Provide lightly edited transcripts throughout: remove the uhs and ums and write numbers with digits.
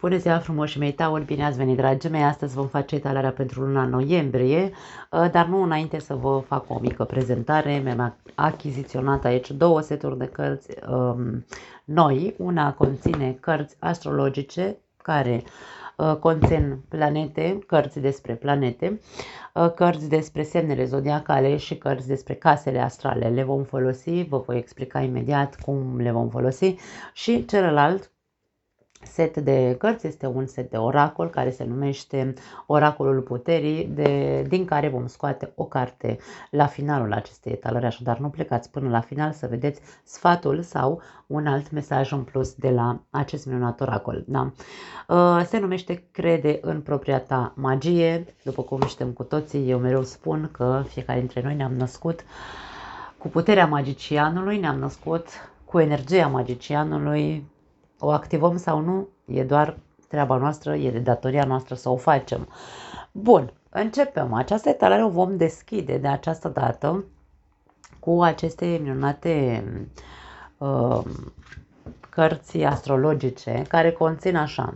Bună ziua frumoși mei, Taur, bine ați venit, dragii mei. Astăzi vom face etalarea pentru luna noiembrie, dar nu înainte să vă fac o mică prezentare. Mi-am achiziționat aici două seturi de cărți noi. Una conține cărți astrologice care conțin planete, cărți despre planete, cărți despre semnele zodiacale și cărți despre casele astrale. Le vom folosi, vă voi explica imediat cum le vom folosi, și celălalt set de cărți este un set de oracol care se numește Oracolul Puterii, din care vom scoate o carte la finalul acestei etalări, așadar nu plecați până la final să vedeți sfatul sau un alt mesaj în plus de la acest minunat oracol. Da? Se numește Crede în propria ta magie. După cum știm cu toții, eu mereu spun că fiecare dintre noi ne-am născut cu puterea magicianului, ne-am născut cu energia magicianului. O activăm sau nu, e doar treaba noastră, e de datoria noastră să o facem. Bun, începem. Această etalare o vom deschide de această dată cu aceste minunate cărți astrologice care conțin așa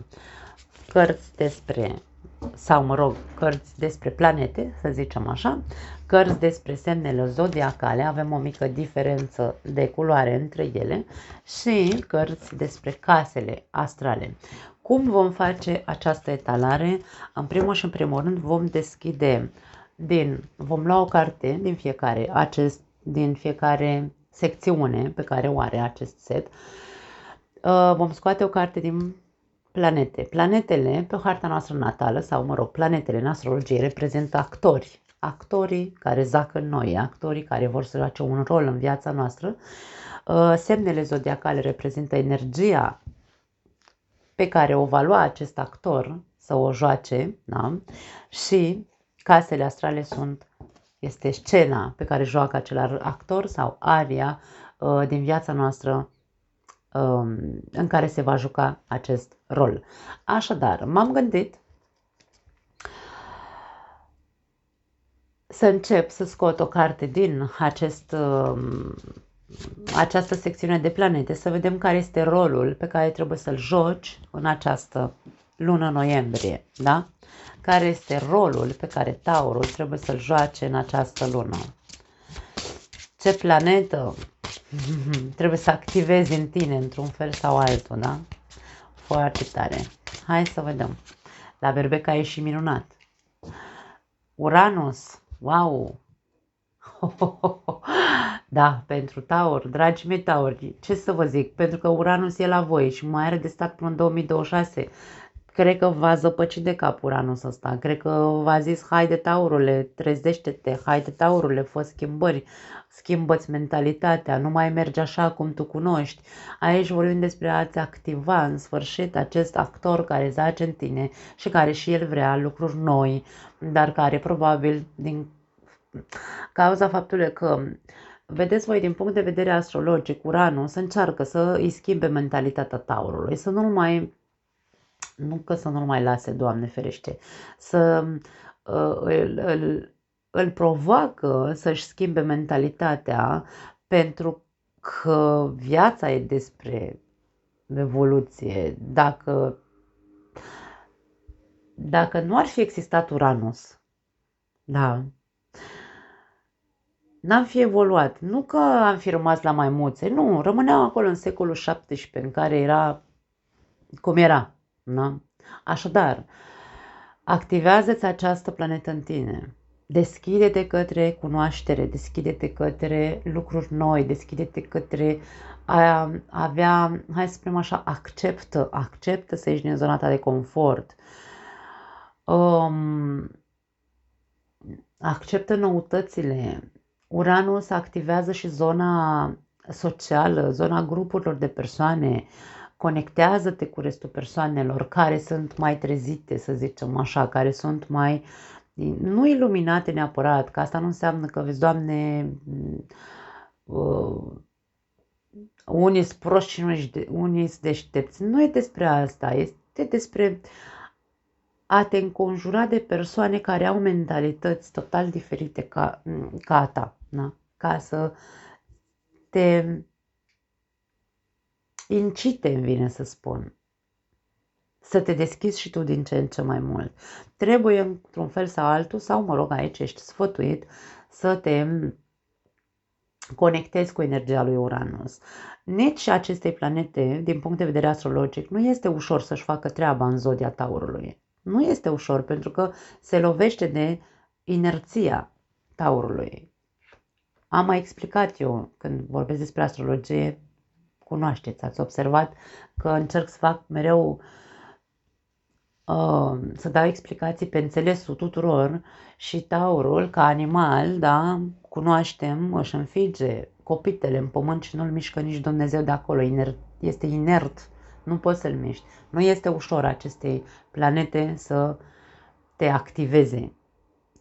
cărți despre, sau mă rog, cărți despre planete, să zicem așa, cărți despre semnele zodiacale, avem o mică diferență de culoare între ele, și cărți despre casele astrale. Cum vom face această etalare? În primul și în primul rând vom deschide vom lua o carte din fiecare secțiune pe care o are acest set. Vom scoate o carte din planete. Planetele pe harta noastră natală, sau mă rog, planetele în astrologie reprezintă actori. Actorii care zac în noi, actorii care vor să joace un rol în viața noastră. Semnele zodiacale reprezintă energia pe care o va lua acest actor să o joace, da? Și casele astrale este scena pe care joacă acel actor sau aria din viața noastră în care se va juca acest rol. Așadar, m-am gândit să încep să scot o carte din această secțiune de planete, să vedem care este rolul pe care trebuie să-l joci în această lună noiembrie, da? Care este rolul pe care Taurul trebuie să-l joace în această lună? Ce planetă trebuie să activezi în tine într-un fel sau altul, da? Foarte tare. Hai să vedem. La Berbeca e și minunat. Uranus. Wow! Da, pentru Taur, dragii mei Tauri, ce să vă zic? Pentru că Uranus e la voi și mai are de stat până în 2026. Cred că v-a zăpăcit de cap Uranus ăsta. Cred că v-a zis, haide Taurule, trezește-te, haide Taurule, fă schimbări, schimbă-ți mentalitatea, nu mai mergi așa cum tu cunoști. Aici vorbim despre a-ți activa în sfârșit acest actor care zace în tine și care și el vrea lucruri noi, dar care probabil din cauza faptului că, vedeți voi, din punct de vedere astrologic, Uranus încearcă să îi schimbe mentalitatea Taurului, să nu-l mai lase, Doamne ferește, să îl provoacă să-și schimbe mentalitatea, pentru că viața e despre evoluție. Dacă nu ar fi existat Uranus, da, n-am fi evoluat. Nu că am fi rămas la maimuțe, nu, rămâneam acolo în secolul XVII, în care era cum era. Da? Așadar, activează-ți această planetă în tine. Deschide-te către cunoaștere, deschide-te către lucruri noi, deschide-te către a avea, hai să spunem așa, acceptă să ieși din zona ta de confort. Acceptă noutățile. Uranus activează și zona socială, zona grupurilor de persoane. Conectează-te cu restul persoanelor care sunt mai trezite, să zicem așa, care sunt mai, nu iluminate neapărat, că asta nu înseamnă că, vezi, Doamne, unii sunt proști și unii sunt deștepți. Nu e despre asta, este despre a te înconjura de persoane care au mentalități total diferite ca a ta, da? Ca să te incite, îmi vine să spun, să te deschizi și tu din ce în ce mai mult. Trebuie într-un fel sau altul, sau mă rog, aici ești sfătuit să te conectezi cu energia lui Uranus. Nici acestei planete, din punct de vedere astrologic, nu este ușor să-și facă treaba în zodia Taurului. Nu este ușor, pentru că se lovește de inerția Taurului. Am mai explicat eu, când vorbesc despre astrologie, cunoașteți, ați observat că încerc să fac mereu să dau explicații pe înțelesul tuturor și Taurul, ca animal, da, cunoaștem, își înfige copitele în pământ și nu-l mișcă nici Dumnezeu de acolo, este inert, nu poți să-l miști. Nu este ușor acestei planete să te activeze.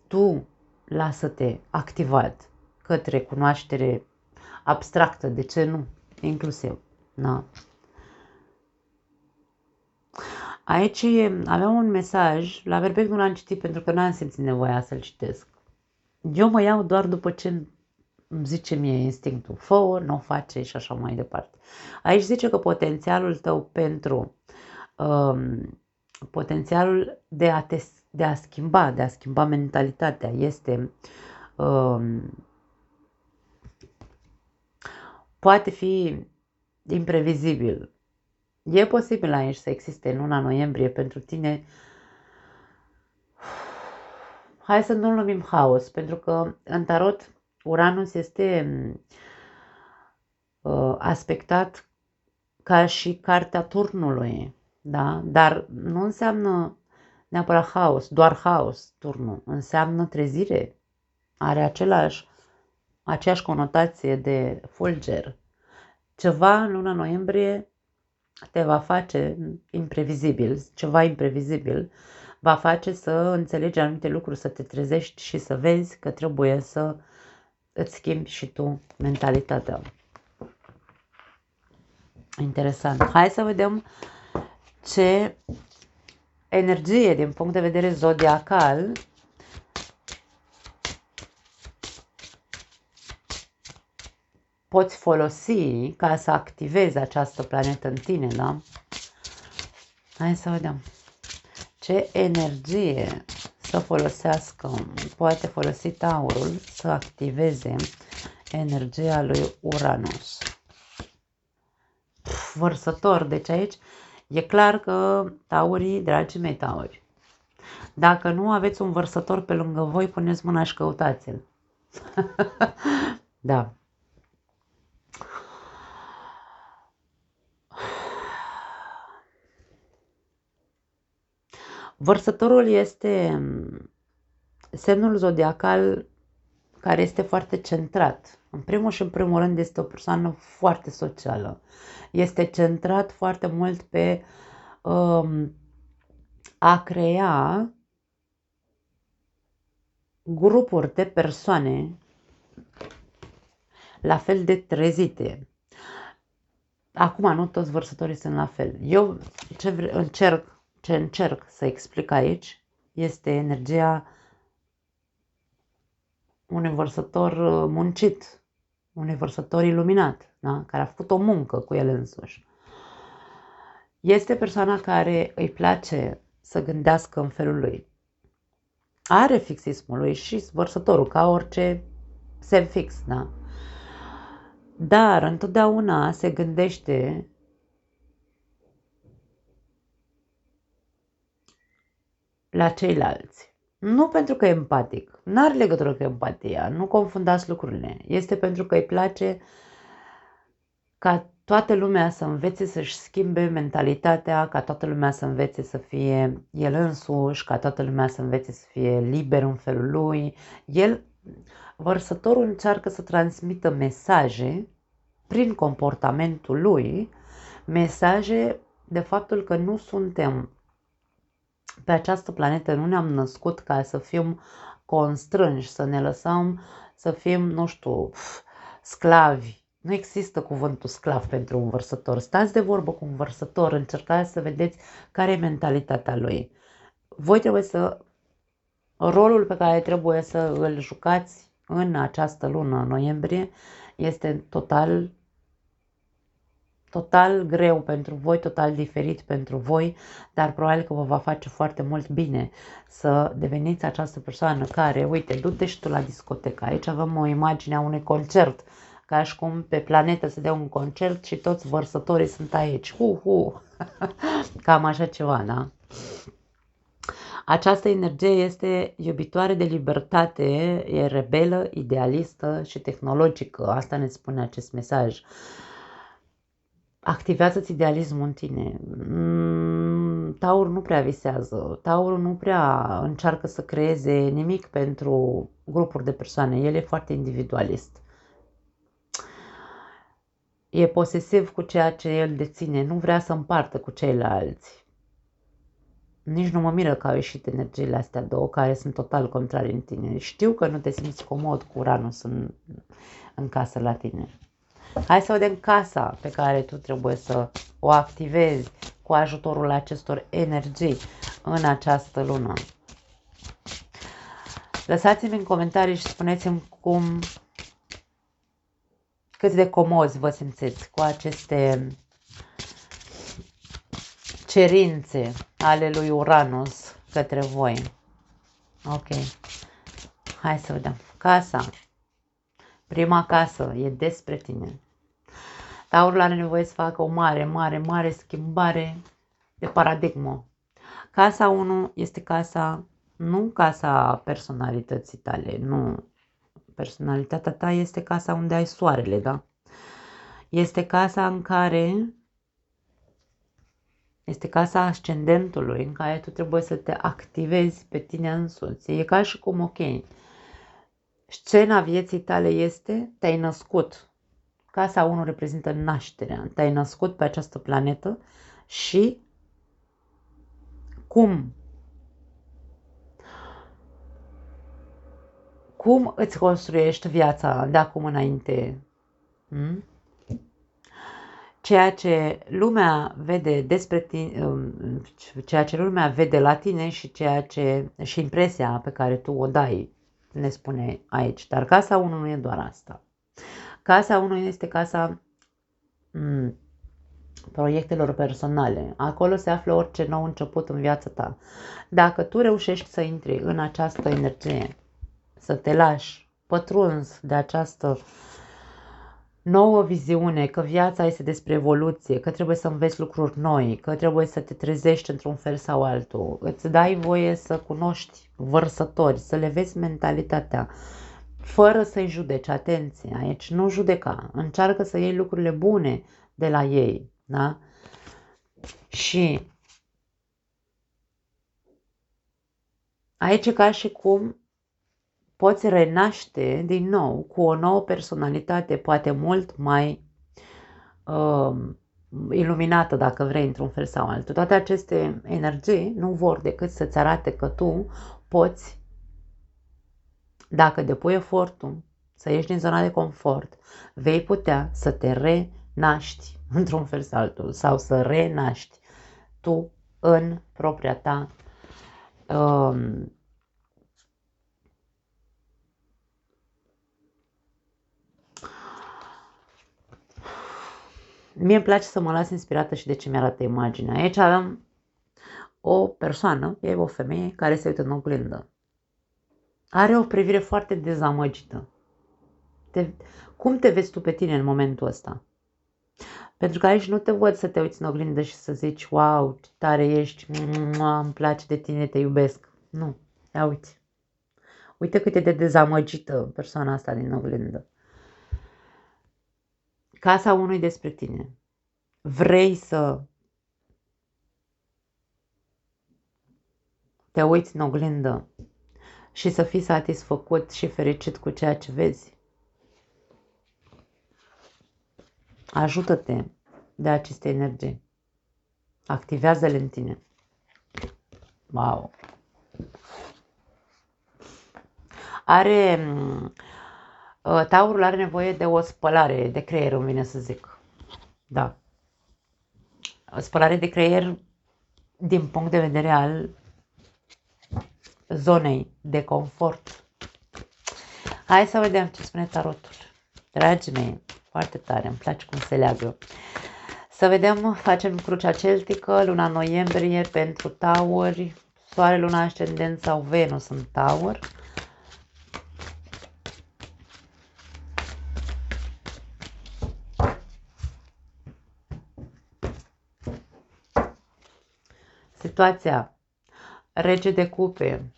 Tu lasă-te activat către cunoaștere abstractă, de ce nu, inclusiv. Da. Aici aveam un mesaj, la Verbec nu l-am citit pentru că nu am simțit nevoia să-l citesc. Eu mă iau doar după ce îmi zice mie instinctul, fă-o, nu o face și așa mai departe. Aici zice că potențialul tău pentru potențialul de a schimba mentalitatea este poate fi imprevizibil. E posibil aici să existe în luna noiembrie pentru tine, hai să nu-l numim haos, pentru că în tarot Uranus este aspectat ca și cartea turnului, da? Dar nu înseamnă neapărat haos, doar haos turnul, înseamnă trezire, are aceeași conotație de fulger. Ceva în luna noiembrie te va face imprevizibil, ceva imprevizibil va face să înțelegi anumite lucruri, să te trezești și să vezi că trebuie să îți schimbi și tu mentalitatea. Interesant. Hai să vedem ce energie din punct de vedere zodiacal poți folosi ca să activezi această planetă în tine, da? Hai să vedem. Ce energie să folosească, poate folosi Taurul să activeze energia lui Uranus. Vărsător, deci aici e clar că Taurii, dragii mei Tauri, dacă nu aveți un vărsător pe lângă voi, puneți mâna și căutați-l. Da. Vărsătorul este semnul zodiacal care este foarte centrat. În primul și în primul rând este o persoană foarte socială. Este centrat foarte mult pe a crea grupuri de persoane la fel de trezite. Acum, nu toți vărsătorii sunt la fel. Eu ce încerc să explic aici este energia unui vărsător muncit, unui vărsător iluminat, da? Care a făcut o muncă cu el însuși. Este persoana care îi place să gândească în felul lui. Are fixismul lui și vărsătorul, ca orice semn fix, da? Dar întotdeauna se gândește la ceilalți. Nu pentru că e empatic, n-are legătură cu empatia, nu confundați lucrurile. Este pentru că îi place ca toată lumea să învețe să-și schimbe mentalitatea, ca toată lumea să învețe să fie el însuși, ca toată lumea să învețe să fie liber în felul lui. Vărsătorul încearcă să transmită mesaje prin comportamentul lui, mesaje de faptul că nu suntem pe această planetă, nu ne-am născut ca să fim constrânși, să ne lăsăm să fim, nu știu, sclavi. Nu există cuvântul sclav pentru un vărsător. Stați de vorbă cu un vărsător, încercați să vedeți care e mentalitatea lui. Voi trebuie rolul pe care trebuie să îl jucați în această lună, noiembrie, este total total greu pentru voi, total diferit pentru voi, dar probabil că vă va face foarte mult bine să deveniți această persoană care, uite, du-te și tu la discotecă. Aici avem o imagine a unui concert, ca și cum pe planetă se dea un concert și toți vărsătorii sunt aici. Cam așa ceva, da? Această energie este iubitoare de libertate, e rebelă, idealistă și tehnologică. Asta ne spune acest mesaj. Activează-ți idealismul în tine. Taurul nu prea visează. Taurul nu prea încearcă să creeze nimic pentru grupuri de persoane. El e foarte individualist. E posesiv cu ceea ce el deține. Nu vrea să împartă cu ceilalți. Nici nu mă miră că au ieșit energiile astea două care sunt total contrare în tine. Știu că nu te simți comod cu Uranus în casă la tine. Hai să vedem casa pe care tu trebuie să o activezi cu ajutorul acestor energii în această lună. Lăsați-mi în comentarii și spuneți-mi cât de comozi vă simțiți cu aceste cerințe ale lui Uranus către voi. Ok. Hai să vedem. Casa. Prima casă e despre tine. Taurul are nevoie să facă o mare schimbare de paradigmă. Casa 1 este casa, nu casa personalității tale, nu. Personalitatea ta este casa unde ai soarele, da? Este casa în care, este casa ascendentului în care tu trebuie să te activezi pe tine însuți. E ca și cum, ok, scena vieții tale este, te-ai născut. Casa 1 reprezintă nașterea. Te-ai născut pe această planetă și cum îți construiești viața de acum înainte? Ceea ce lumea vede despre tine, ceea ce lumea vede la tine și impresia pe care tu o dai, ne spune aici. Dar casa 1 nu e doar asta. Casa 1 este casa proiectelor personale. Acolo se află orice nou început în viața ta. Dacă tu reușești să intri în această energie, să te lași pătruns de această nouă viziune, că viața este despre evoluție, că trebuie să înveți lucruri noi, că trebuie să te trezești într-un fel sau altul, îți dai voie să cunoști vărsători, să le vezi mentalitatea, fără să-i judeci. Atenție, aici nu judeca, încearcă să iei lucrurile bune de la ei, da? Și aici e ca și cum poți renaște din nou cu o nouă personalitate, poate mult mai iluminată, dacă vrei, într-un fel sau altul. Toate aceste energii nu vor decât să-ți arate că tu poți, dacă depui efortul, să ieși din zona de confort, vei putea să te renaști într-un fel sau altul sau să renaști tu în propria ta Mie îmi place să mă las inspirată și de ce mi-arată imaginea. Aici avem o persoană, e o femeie care se uită în oglindă. Are o privire foarte dezamăgită. Cum te vezi tu pe tine în momentul ăsta? Pentru că aici nu te văd să te uiți în oglindă și să zici, wow, ce tare ești, îmi place de tine, te iubesc. Nu, ia uite. Uite cât e de dezamăgită persoana asta din oglindă. Casa 1 e despre tine. Vrei să te uiți în oglindă și să fii satisfăcut și fericit cu ceea ce vezi? Ajută-te de aceste energii. Activează-le în tine. Wow! Taurul are nevoie de o spălare de creier, îmi vine să zic. Da. O spălare de creier din punct de vedere al zonei de confort. Hai să vedem ce spune tarotul. Dragii mei, foarte tare, îmi place cum se leagă. Să vedem, facem crucea celtică, luna noiembrie pentru tauri, soare, luna ascendent sau Venus în taur. Situația, rege de cupe.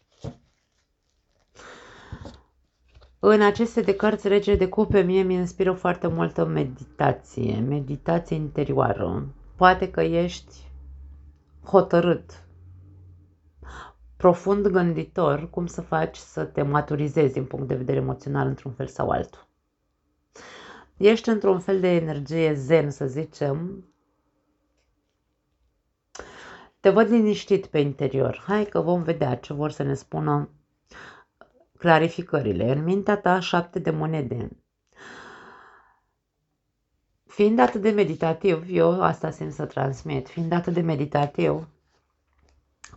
În aceste de cărți, rege de cupe, mie mi inspiră foarte multă meditație, meditație interioară. Poate că ești hotărât, profund gânditor, cum să faci să te maturizezi din punct de vedere emoțional într-un fel sau altul. Ești într-un fel de energie zen, să zicem. Te văd liniștit pe interior. Hai că vom vedea ce vor să ne spună clarificările. În mintea ta, 7 de monede. Fiind atât de meditativ, eu asta simt să transmit, fiind atât de meditativ,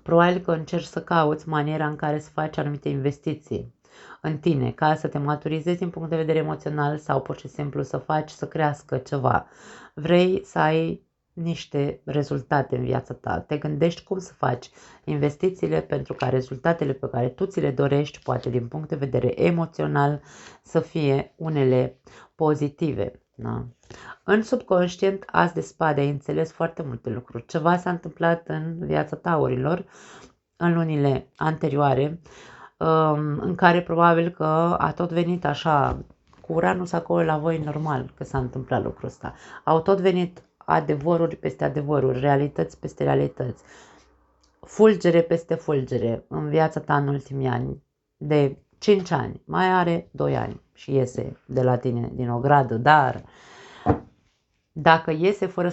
probabil că încerci să cauți maniera în care să faci anumite investiții în tine, ca să te maturizezi din punct de vedere emoțional sau pur și simplu să faci să crească ceva. Vrei să ai niște rezultate în viața ta. Te gândești cum să faci investițiile pentru ca rezultatele pe care tu ți le dorești, poate din punct de vedere emoțional, să fie unele pozitive. Da? În subconștient, as de spade, ai înțeles foarte multe lucruri. Ceva s-a întâmplat în viața taurilor în lunile anterioare, în care probabil că a tot venit așa cu Uranus acolo la voi, normal că s-a întâmplat lucrul ăsta. Au tot venit adevăruri peste adevăruri, realități peste realități, fulgere peste fulgere în viața ta în ultimii ani, de 5 ani, mai are 2 ani și iese de la tine din o gradă, dar dacă iese fără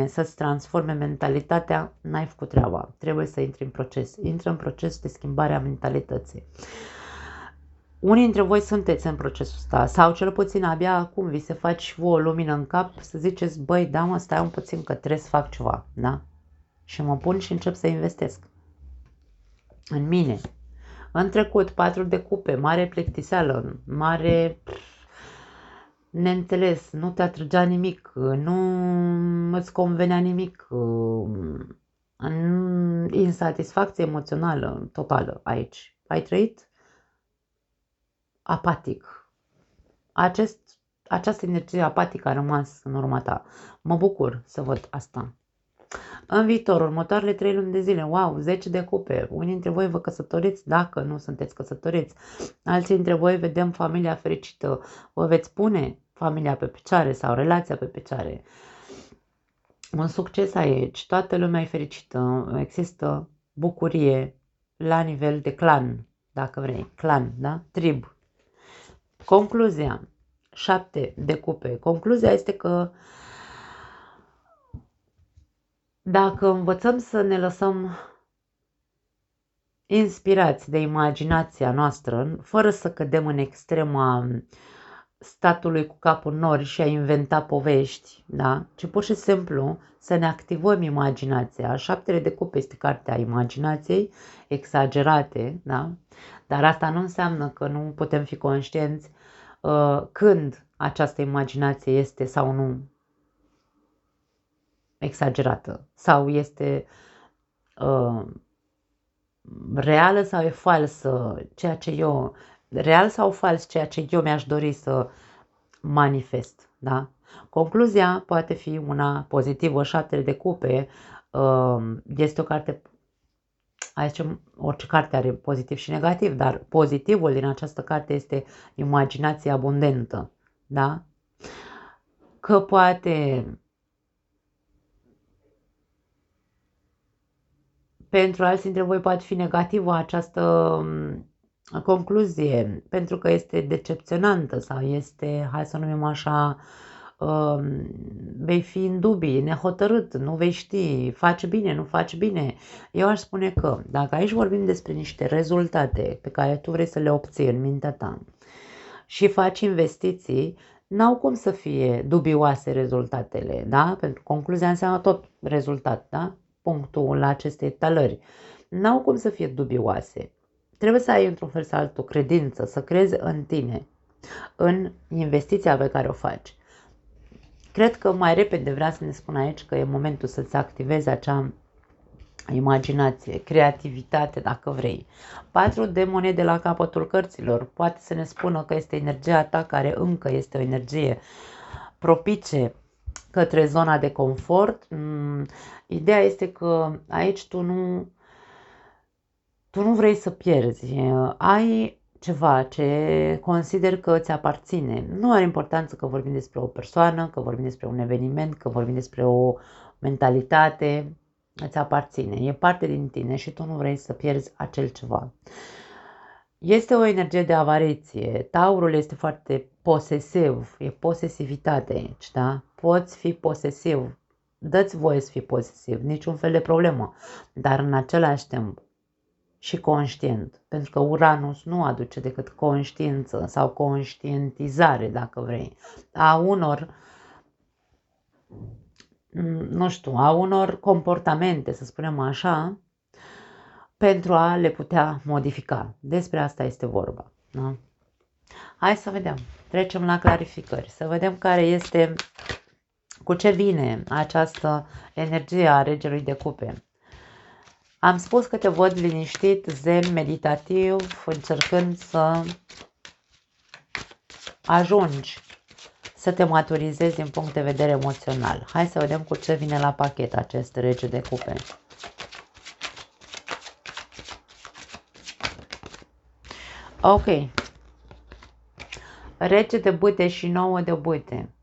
să-ți transforme mentalitatea, n-ai făcut treaba. Trebuie să intri în proces. Intră în proces de schimbare a mentalității. Unii dintre voi sunteți în procesul ăsta sau cel puțin abia acum vi se faci vouă lumină în cap să ziceți, băi, da mă, stai un puțin că trebuie să fac ceva, da? Și mă pun și încep să investesc în mine. În trecut, 4 de cupe, mare plictiseală, mare neînțeles, nu te atrăgea nimic, nu îți convenea nimic, insatisfacție emoțională totală aici. Ai trăit apatic. Această energie apatică a rămas în urma ta. Mă bucur să văd asta. În viitor, următoarele 3 luni de zile, wow, 10 de cupe. Unii dintre voi vă căsătoriți dacă nu sunteți căsătoriți. Alții dintre voi vedem familia fericită. Vă veți pune familia pe picioare sau relația pe picioare. Un succes aici, toată lumea e fericită, există bucurie la nivel de clan, dacă vrei, clan, da? Trib. Concluzia, 7 de cupe. Concluzia este că dacă învățăm să ne lăsăm inspirați de imaginația noastră, fără să cădem în extrema statului cu capul nori și a inventa povești, da? Ci pur și simplu să ne activăm imaginația. 7 de cupe este cartea imaginației, exagerate, da? Dar asta nu înseamnă că nu putem fi conștienți când această imaginație este sau nu exagerată sau este reală sau e falsă, real sau fals ceea ce eu mi-aș dori să manifest, da? Concluzia poate fi una pozitivă, 7 de cupe, este o carte, aici orice carte are pozitiv și negativ, dar pozitivul din această carte este imaginația abundentă, da? Că poate pentru alții dintre voi poate fi negativă această concluzie, pentru că este decepționantă sau este, hai să numim așa, vei fi în dubii, nehotărât, nu vei ști, faci bine, nu faci bine. Eu aș spune că dacă aici vorbim despre niște rezultate pe care tu vrei să le obții în mintea ta și faci investiții, n-au cum să fie dubioase rezultatele, da? Pentru concluzia înseamnă tot rezultat, da? Punctul la aceste etalări. N-au cum să fie dubioase. Trebuie să ai într-un fel sau altul credință, să crezi în tine, în investiția pe care o faci. Cred că mai repede vrea să ne spună aici că e momentul să-ți activezi acea imaginație, creativitate, dacă vrei. 4 de monede la capătul cărților. Poate să ne spună că este energia ta care încă este o energie propice către zona de confort. Ideea este că aici tu nu vrei să pierzi. Ai ceva ce consider că îți aparține. Nu are importanță că vorbim despre o persoană, că vorbim despre un eveniment, că vorbim despre o mentalitate. Îți aparține, e parte din tine și tu nu vrei să pierzi acel ceva. Este o energie de avariție. Taurul este foarte posesiv, e posesivitate aici, da? Poți fi posesiv, dă-ți voie să fii posesiv, niciun fel de problemă, dar în același timp și conștient, pentru că Uranus nu aduce decât conștiință sau conștientizare, dacă vrei, a unor, nu știu, a unor comportamente, să spunem așa, pentru a le putea modifica. Despre asta este vorba. Da? Hai să vedem. Trecem la clarificări. Să vedem care este, cu ce vine această energie a regelui de cupe. Am spus că te văd liniștit, zen, meditativ, încercând să ajungi să te maturizezi din punct de vedere emoțional. Hai să vedem cu ce vine la pachet acest rege de cupe. Ok. Rege de bâte și 9 de bâte.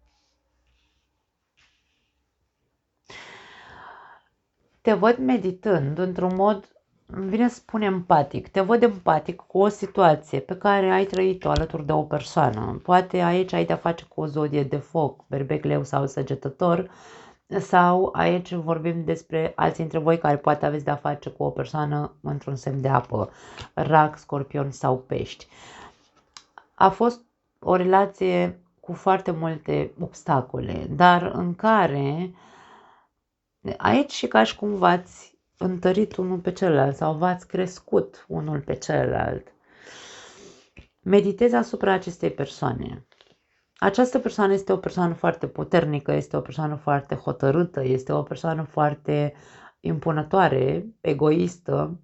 Te văd meditând într-un mod, îmi vine să spun empatic. Te văd empatic cu o situație pe care ai trăit-o alături de o persoană. Poate aici ai de-a face cu o zodie de foc, berbec, leu sau săgetător, sau aici vorbim despre alții dintre voi care poate aveți de-a face cu o persoană într-un semn de apă, rac, scorpion sau pești. A fost o relație cu foarte multe obstacole, dar în care aici și ca și cum v-ați întărit unul pe celălalt sau v-ați crescut unul pe celălalt. Meditezi asupra acestei persoane. Această persoană este o persoană foarte puternică, este o persoană foarte hotărâtă, este o persoană foarte impunătoare, egoistă.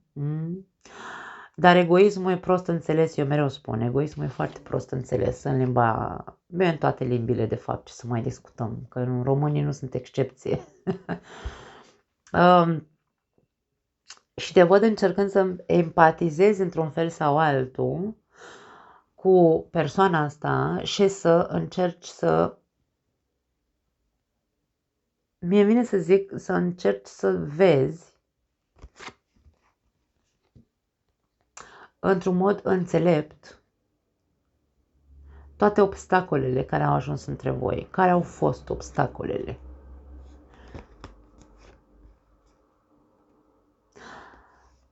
Dar egoismul e prost înțeles, eu mereu spun, egoismul e foarte prost înțeles în limba, bine, în toate limbile de fapt, ce să mai discutăm, că românii nu sunt excepție. Și te văd încercând să empatizezi într-un fel sau altul cu persoana asta și să încerci să, mie vine să zic, să încerci să vezi într-un mod înțelept toate obstacolele care au ajuns între voi. Care au fost obstacolele?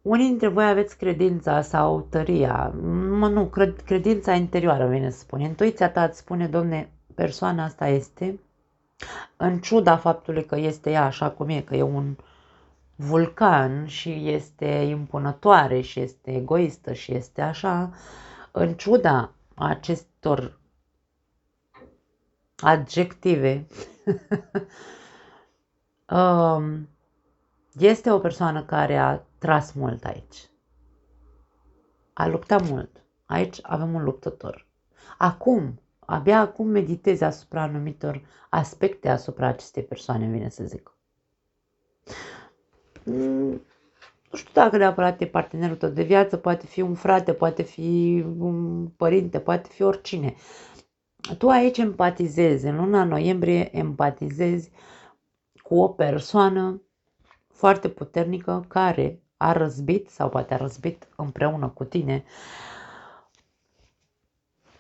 Unii dintre voi aveți credința sau tăria, nu, credința interioară, vine să spune. Intuiția ta îți spune, domne, persoana asta este, în ciuda faptului că este ea așa cum e, că e un vulcan și este impunătoare și este egoistă și este așa, în ciuda acestor adjective, este o persoană care a tras mult aici. A luptat mult. Aici avem un luptător. Abia acum meditezi asupra anumitor aspecte asupra acestei persoane, vine să zic. Nu știu dacă neapărat e partenerul tău de viață, poate fi un frate, poate fi un părinte, poate fi oricine. Tu aici empatizezi, în luna noiembrie empatizezi cu o persoană foarte puternică care a răzbit sau poate a răzbit împreună cu tine,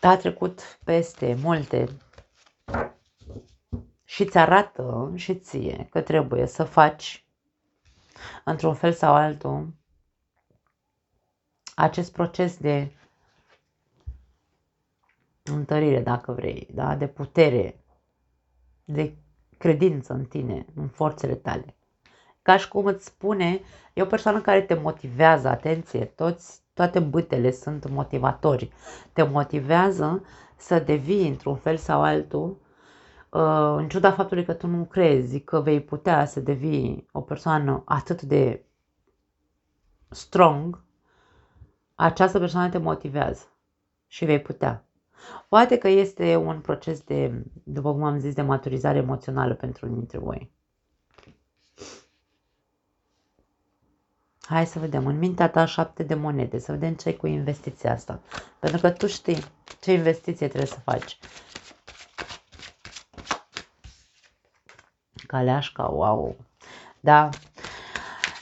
a trecut peste multe și îți arată și ție că trebuie să faci într-un fel sau altul acest proces de întărire, dacă vrei, da? De putere, de credință în tine, în forțele tale. Ca și cum îți spune, e o persoană care te motivează, atenție, toate bâtele sunt motivatori. Te motivează să devii într-un fel sau altul În ciuda faptului că tu nu crezi că vei putea să devii o persoană atât de strong, această persoană te motivează și vei putea. Poate că este un proces de, după cum am zis, de maturizare emoțională pentru unii dintre voi. Hai să vedem, în mintea ta 7 de monede, să vedem ce ai cu investiția asta. Pentru că tu știi ce investiție trebuie să faci. Caleașca, wow! Da,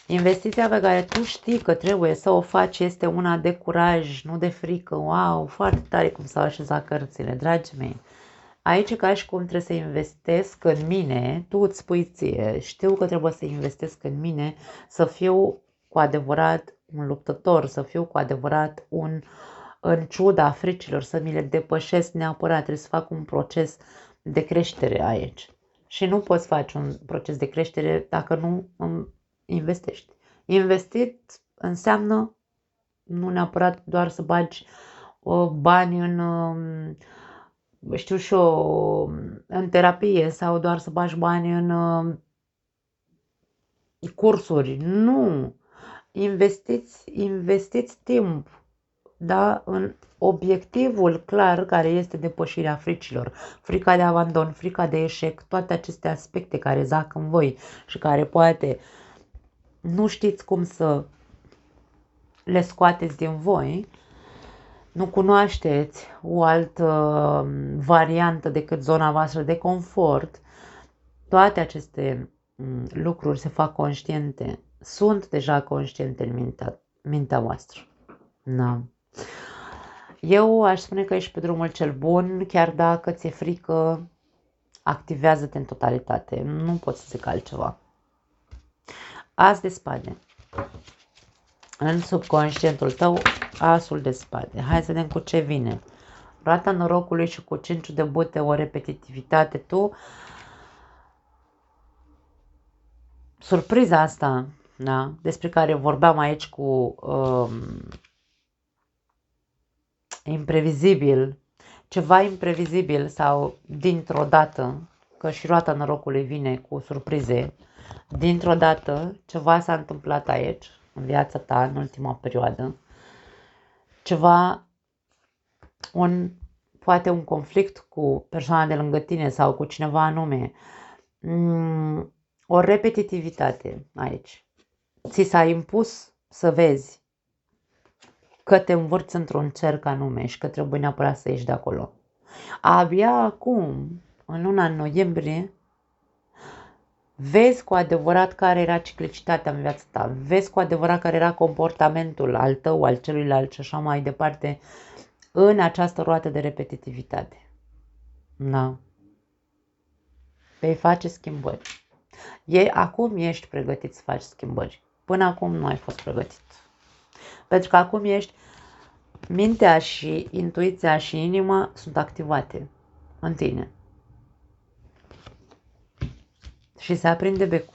investiția pe care tu știi că trebuie să o faci este una de curaj, nu de frică. Wow, foarte tare cum s-au așezat cărțile, dragii mei. Aici ca și cum trebuie să investesc în mine, tu îți spui ție, știu că trebuie să investesc în mine, să fiu cu adevărat un luptător, să fiu cu adevărat în ciuda fricilor, să mi le depășesc neapărat, trebuie să fac un proces de creștere aici. Și nu poți face un proces de creștere dacă nu investești. Investit înseamnă nu neapărat doar să bagi bani în, știu și eu, în terapie sau doar să bagi bani în cursuri. Nu! Investiți timp, da? În obiectivul clar care este depășirea fricilor, frica de abandon, frica de eșec, toate aceste aspecte care zac în voi și care poate nu știți cum să le scoateți din voi, nu cunoașteți o altă variantă decât zona voastră de confort, toate aceste lucruri se fac conștiente, sunt deja conștiente în mintea voastră. Da. Eu aș spune că ești pe drumul cel bun, chiar dacă ți-e frică, activează-te în totalitate, nu poți să zic altceva. As de spade. În subconștientul tău, asul de spade. Hai să vedem cu ce vine. Roata norocului și cu 5 de bute, o repetitivitate. Tu, surpriza asta, da, despre care vorbeam aici cu imprevizibil, ceva imprevizibil sau dintr-o dată, că și roata norocului vine cu surprize, dintr-o dată ceva s-a întâmplat aici, în viața ta, în ultima perioadă, ceva, poate un conflict cu persoana de lângă tine sau cu cineva anume, o repetitivitate aici. Ți s-a impus să vezi că te învârți într-un cerc anume și că trebuie neapărat să ieși de acolo. Abia acum, în luna noiembrie, vezi cu adevărat care era ciclicitatea în viața ta, vezi cu adevărat care era comportamentul al tău, al celuilalt și așa mai departe, în această roată de repetitivitate. Da. Vei face schimbări. Acum ești pregătit să faci schimbări. Până acum nu ai fost pregătit. Pentru că acum mintea și intuiția și inima sunt activate în tine. Și se aprinde becul.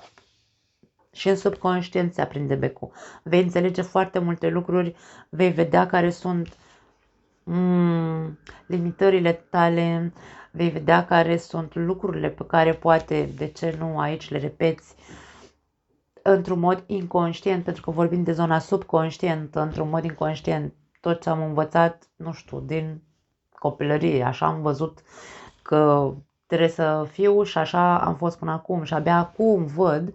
Și în subconștient se aprinde becul. Vei înțelege foarte multe lucruri, vei vedea care sunt limitările tale, vei vedea care sunt lucrurile pe care poate, de ce nu, aici le repeți într-un mod inconștient, pentru că vorbim de zona subconștientă, într-un mod inconștient. Tot ce am învățat, nu știu, din copilărie, așa am văzut că trebuie să fiu și așa am fost până acum și abia acum văd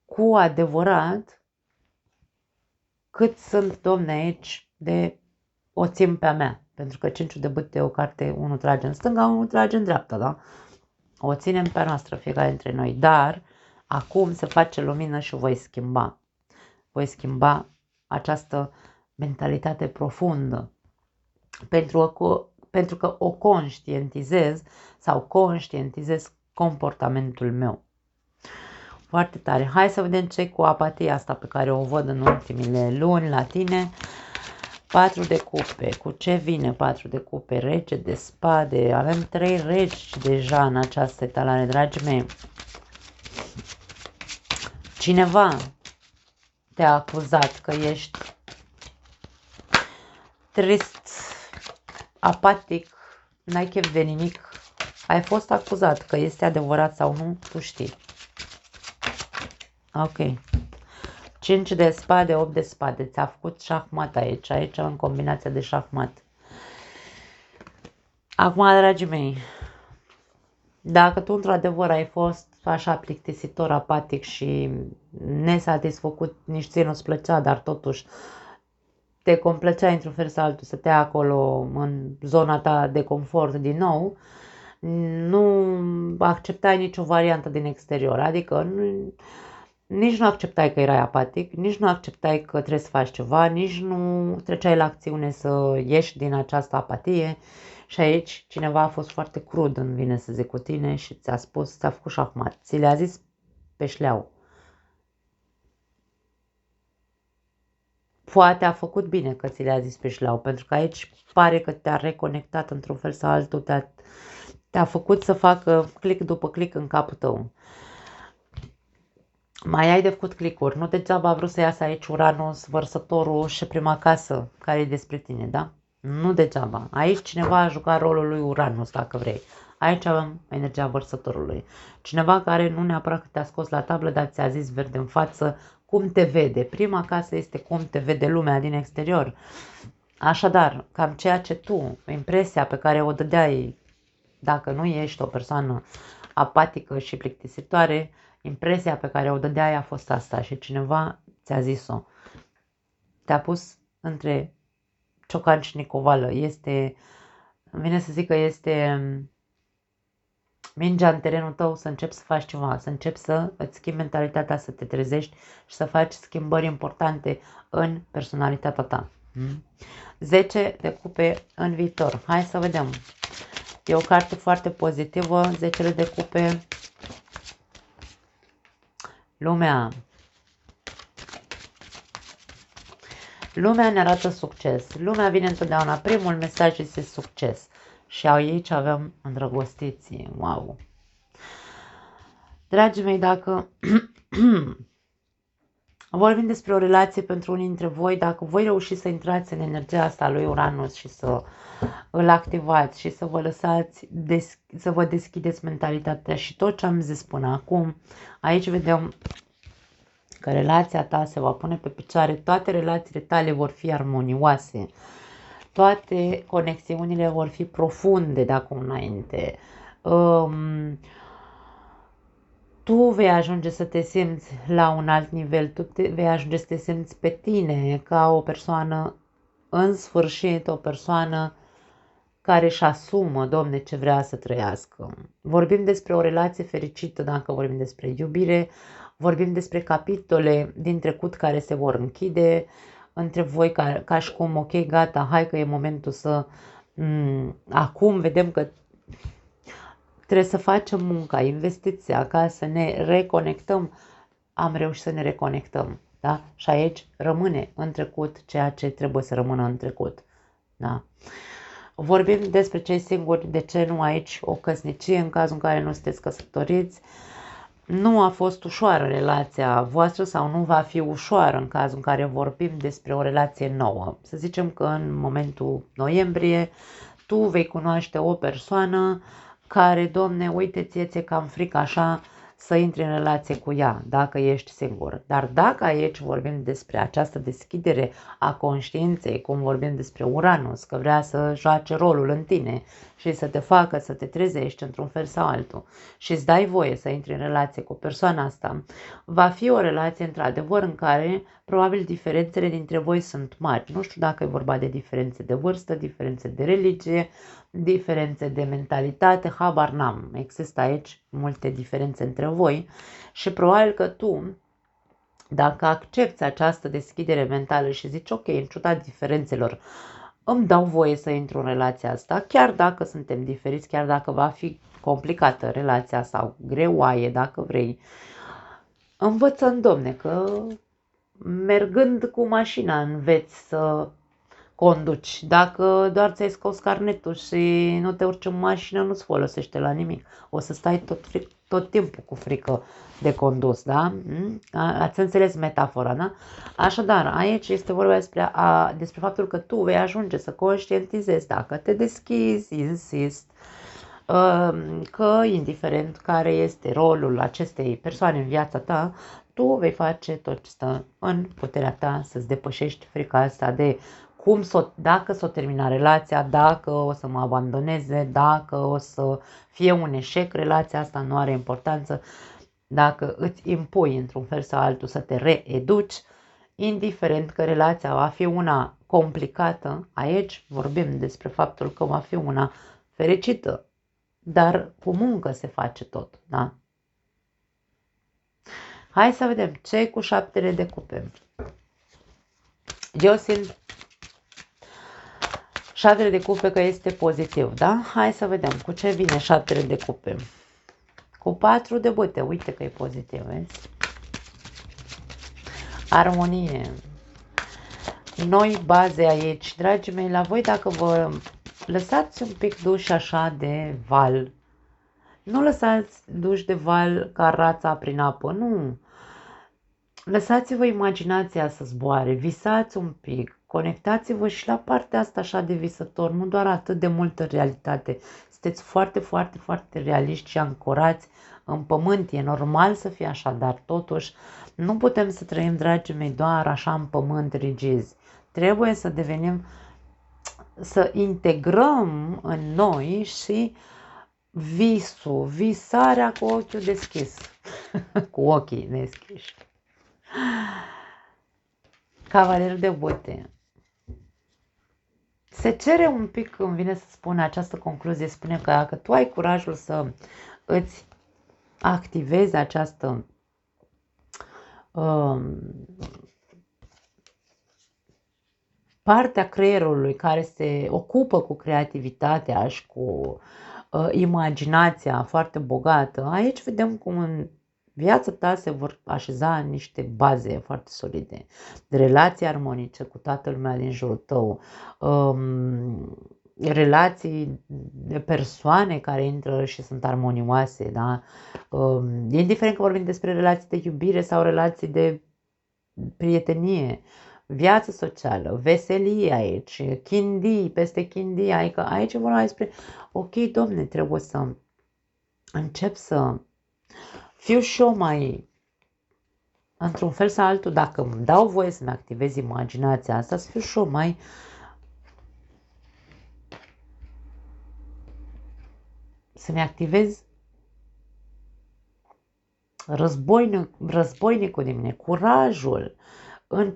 cu adevărat cât sunt, domne, aici de o țin pe-a mea. Pentru că 5 de bâte e o carte, unul trage în stânga, unul trage în dreapta, da? O ținem pe a noastră fiecare dintre noi, dar acum se face lumină și voi schimba. Voi schimba această mentalitate profundă. Pentru că o conștientizez sau conștientizez comportamentul meu. Foarte tare. Hai să vedem ce cu apatia asta pe care o văd în ultimile luni la tine. 4 de cupe. Cu ce vine 4 de cupe? Rege de spade. Avem 3 regi deja în această etalare, dragii mei. Cineva te-a acuzat că ești trist, apatic, n-ai chef de nimic, Ai fost acuzat, că este adevărat sau nu, tu știi. Ok. 5 de spade, 8 de spade. Ți-a făcut șahmat aici. Aici în combinația de șahmat. Acum, dragii mei, dacă tu într-adevăr ai fost așa plictisitor, apatic și nesatisfăcut, nici ție nu-ți plăcea, dar totuși te complăcea într-un fel sau altul să te acolo în zona ta de confort din nou, nu acceptai nicio variantă din exterior, adică nici nu acceptai că erai apatic, nici nu acceptai că trebuie să faci ceva, nici nu treceai la acțiune să ieși din această apatie. Și aici cineva a fost foarte crud, îmi vine să zic, cu tine și ți-a spus, ți-a făcut șahmat, ți le-a zis pe șleau. Poate a făcut bine că ți le-a zis pe șleau, pentru că aici pare că te-a reconectat într-un fel sau altul, te-a făcut să facă click după click în capul tău. Mai ai de făcut clicuri, nu degeaba a vrut să iasă aici Uranus, vărsătorul și prima casă, care e despre tine, da? Nu degeaba. Aici cineva a jucat rolul lui Uranus, dacă vrei. Aici avem energia vărsătorului. Cineva care nu neapărat că te-a scos la tablă, dar ți-a zis verde în față cum te vede. Prima casă este cum te vede lumea din exterior. Așadar, cam ceea ce tu, impresia pe care o dădeai, dacă nu ești o persoană apatică și plictisitoare, impresia pe care o dădeai a fost asta și cineva ți-a zis-o. Te-a pus între ciocan și nicovală. Vine să zic că este mingea în terenul tău să începi să faci ceva, să începi să îți schimbi mentalitatea, să te trezești și să faci schimbări importante în personalitatea ta. 10 de cupe în viitor. Hai să vedem. E o carte foarte pozitivă, 10 de cupe. Lumea. Lumea ne arată succes. Lumea vine întotdeauna. Primul mesaj este succes. Și aici avem îndrăgostiție. Wow! Dragii mei, dacă vorbim despre o relație pentru unii dintre voi, dacă voi reușiți să intrați în energia asta lui Uranus și să îl activați și să vă lăsați, să vă deschideți mentalitatea și tot ce am zis până acum, aici vedem că relația ta se va pune pe picioare, toate relațiile tale vor fi armonioase, toate conexiunile vor fi profunde de acum înainte. Tu vei ajunge să te simți la un alt nivel, vei ajunge să te simți pe tine ca o persoană, în sfârșit, o persoană care își asumă, Doamne, ce vrea să trăiască. Vorbim despre o relație fericită dacă vorbim despre iubire, vorbim despre capitole din trecut care se vor închide între voi ca și cum, ok, gata, hai că e momentul să... Acum vedem că trebuie să facem munca, investiția ca să ne reconectăm. Am reușit să ne reconectăm, da? Și aici rămâne în trecut ceea ce trebuie să rămână în trecut, da? Vorbim despre cei singuri, de ce nu aici o căsnicie în cazul în care nu sunteți căsătoriți. Nu a fost ușoară relația voastră sau nu va fi ușoară în cazul în care vorbim despre o relație nouă. Să zicem că în momentul noiembrie tu vei cunoaște o persoană care, Doamne, uite, ție cam frică așa să intri în relație cu ea, dacă ești singur. Dar dacă aici vorbim despre această deschidere a conștiinței, cum vorbim despre Uranus, că vrea să joace rolul în tine și să te facă să te trezești într-un fel sau altul și îți dai voie să intri în relație cu persoana asta, va fi o relație într-adevăr în care probabil diferențele dintre voi sunt mari. Nu știu dacă e vorba de diferențe de vârstă, diferențe de religie, diferențe de mentalitate, habar n-am. Există aici multe diferențe între voi și probabil că tu, dacă accepti această deschidere mentală și zici, ok, în ciuda diferențelor, îmi dau voie să intru în relația asta, chiar dacă suntem diferiți, chiar dacă va fi complicată relația sau greoaie, dacă vrei, învățăm, Domne, că mergând cu mașina înveți să conduci. Dacă doar ți-ai scos carnetul și nu te urci în mașină, nu-ți folosește la nimic. O să stai tot timpul cu frică de condus, da? Ați înțeles metafora, da? Așadar, aici este vorba despre faptul că tu vei ajunge să conștientizezi dacă te deschizi, insist, că indiferent care este rolul acestei persoane în viața ta, tu vei face tot ce stă în puterea ta să-ți depășești frica asta de dacă s-o termina relația, dacă o să mă abandoneze, dacă o să fie un eșec, relația asta nu are importanță. Dacă îți impui într-un fel sau altul să te reeduci, indiferent că relația va fi una complicată, aici vorbim despre faptul că va fi una fericită, dar cu muncă se face tot, da? Hai să vedem ce cu 7 de cupe. Eu simt 7 de cupe că este pozitiv, da? Hai să vedem cu ce vine 7 de cupe. Cu 4 de bâte, uite că e pozitiv, vezi? Armonie. Noi baze aici, dragii mei, la voi dacă vă lăsați un pic duși așa de val, nu lăsați duși de val ca rața prin apă, nu. Lăsați-vă imaginația să zboare, visați un pic, conectați-vă și la partea asta așa de visător, nu doar atât de multă realitate. Sunteți foarte, foarte, foarte realiști și ancorați în pământ, e normal să fie așa, dar totuși nu putem să trăim, dragii mei, doar așa în pământ rigizi. Trebuie să devenim, să integrăm în noi și visul, visarea cu ochiul deschis, cu ochii deschiși. Cavalerul de bâte. Se cere un pic, îmi vine să spun această concluzie, spune că dacă tu ai curajul să îți activezi această partea creierului care se ocupă cu creativitatea și cu imaginația foarte bogată, aici vedem cum în viața ta se vor așeza niște baze foarte solide, de relații armonice cu toată lumea din jurul tău, relații de persoane care intră și sunt armonioase, da? Indiferent că vorbim despre relații de iubire sau relații de prietenie, viață socială, veselie aici, chindii peste chindii, adică aici vorba despre, ok, domne, trebuie să încep să fiu și eu mai, într-un fel sau altul, dacă îmi dau voie să-mi activez imaginația asta, să fiu și eu mai să-mi activez războinicul din mine, curajul, în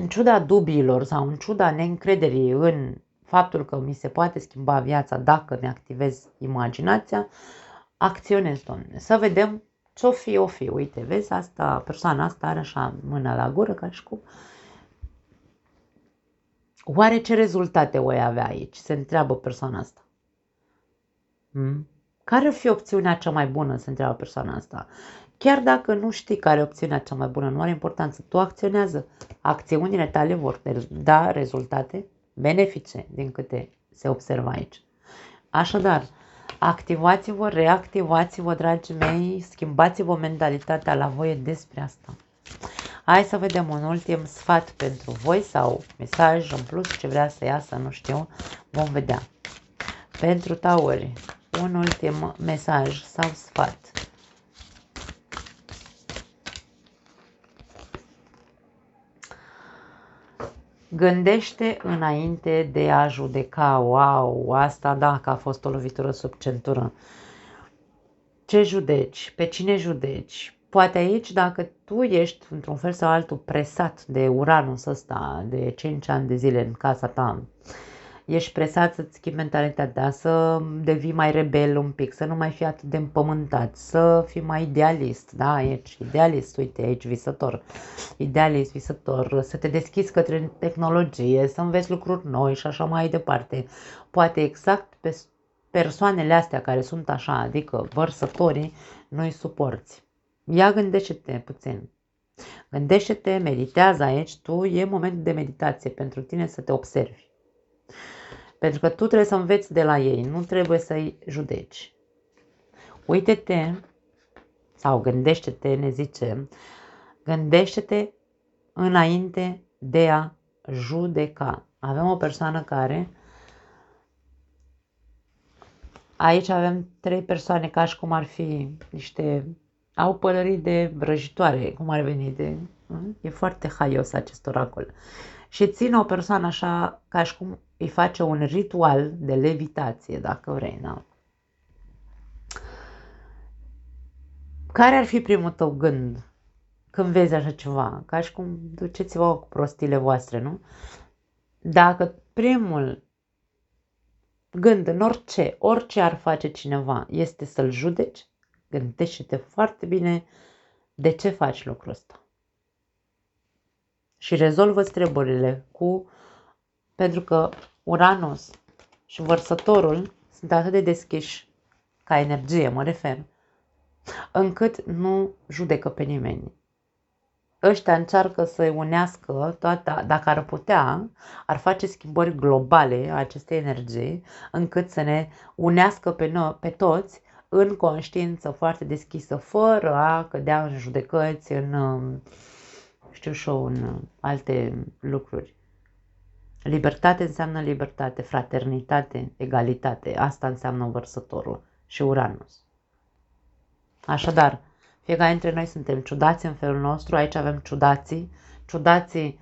ciuda dubiilor sau în ciuda neîncrederii în faptul că mi se poate schimba viața dacă mi-activez imaginația, acționez, domne. Să vedem ce-o fi, o fi. Uite, vezi, asta, persoana asta are așa mâna la gură ca și cum. Oare ce rezultate voi avea aici? Se întreabă persoana asta. Care ar fi opțiunea cea mai bună, se întreabă persoana asta. Chiar dacă nu știi care e opțiunea cea mai bună, nu are importanță, tu acționează. Acțiunile tale vor da rezultate benefice, din câte se observă aici. Așadar, activați-vă, reactivați-vă, dragii mei, schimbați-vă mentalitatea la voie despre asta. Hai să vedem un ultim sfat pentru voi sau mesaj în plus, ce vrea să iasă, nu știu, vom vedea. Pentru tauri, un ultim mesaj sau sfat. Gândește înainte de a judeca. Wow, asta da, că a fost o lovitură sub centură. Ce judeci? Pe cine judeci? Poate aici, dacă tu ești într-un fel sau altul presat de Uranus ăsta de 5 ani de zile în casa ta, ești presat să-ți schimbi mentalitatea, să devii mai rebel un pic, să nu mai fii atât de împământat, să fii mai idealist, da, aici, idealist, uite, aici, visător, idealist, visător, să te deschizi către tehnologie, să înveți lucruri noi și așa mai departe. Poate exact pe persoanele astea care sunt așa, adică vărsătorii, nu-i suporți. Ia gândește-te puțin. Gândește-te, meditează aici, tu e momentul de meditație pentru tine să te observi. Pentru că tu trebuie să înveți de la ei, nu trebuie să-i judeci. Uite-te, sau gândește-te, ne zice, gândește-te înainte de a judeca. Avem o persoană care Aici avem 3 persoane ca și cum ar fi au pălării de vrăjitoare, cum ar veni de... E foarte haios acest oracol. Și ține o persoană așa ca și cum îi face un ritual de levitație, dacă vrei, da? Care ar fi primul tău gând când vezi așa ceva? Ca și cum duceți-vă cu prostile voastre, nu? Dacă primul gând în orice ar face cineva, este să-l judeci, gândește-te foarte bine de ce faci lucrul ăsta. Și rezolvă-ți treburile pentru că Uranus și Vărsătorul sunt atât de deschiși ca energie, mă refer, încât nu judecă pe nimeni. Ăștia încearcă să-i unească dacă ar putea, ar face schimbări globale a acestei energii, încât să ne unească pe toți în conștiință foarte deschisă, fără a cădea în judecăți, în alte lucruri. Libertate înseamnă libertate, fraternitate, egalitate. Asta înseamnă Vărsătorul și Uranus. Așadar, fiecare dintre noi suntem ciudați în felul nostru. Aici avem ciudații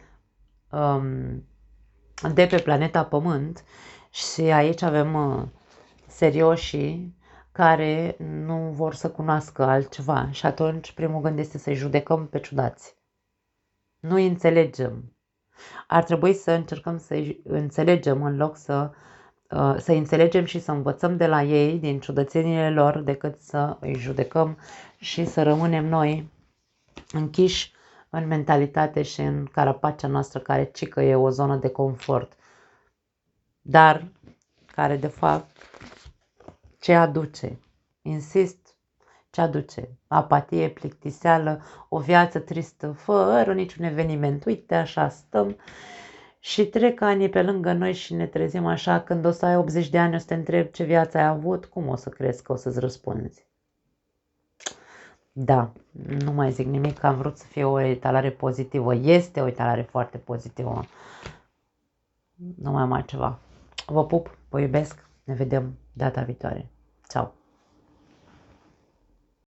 de pe planeta Pământ și aici avem serioșii care nu vor să cunoască altceva. Și atunci primul gând este să-i judecăm pe ciudați. Nu îi înțelegem. Ar trebui să încercăm să-i înțelegem în loc să-i înțelegem și să învățăm de la ei, din ciudățenile lor, decât să îi judecăm și să rămânem noi închiși în mentalitate și în carapacea noastră, care cică e o zonă de confort, dar care de fapt ce aduce? Insist, ce aduce? Apatie, plictiseală, o viață tristă, fără niciun eveniment. Uite, așa stăm și trec anii pe lângă noi și ne trezim așa, când o să ai 80 de ani, o să te întreb ce viață ai avut, cum o să crezi că o să-ți răspunzi? Da, nu mai zic nimic, că am vrut să fie o etalare pozitivă. Este o etalare foarte pozitivă. Nu mai am altceva. Vă pup, vă iubesc, ne vedem data viitoare. Ciao!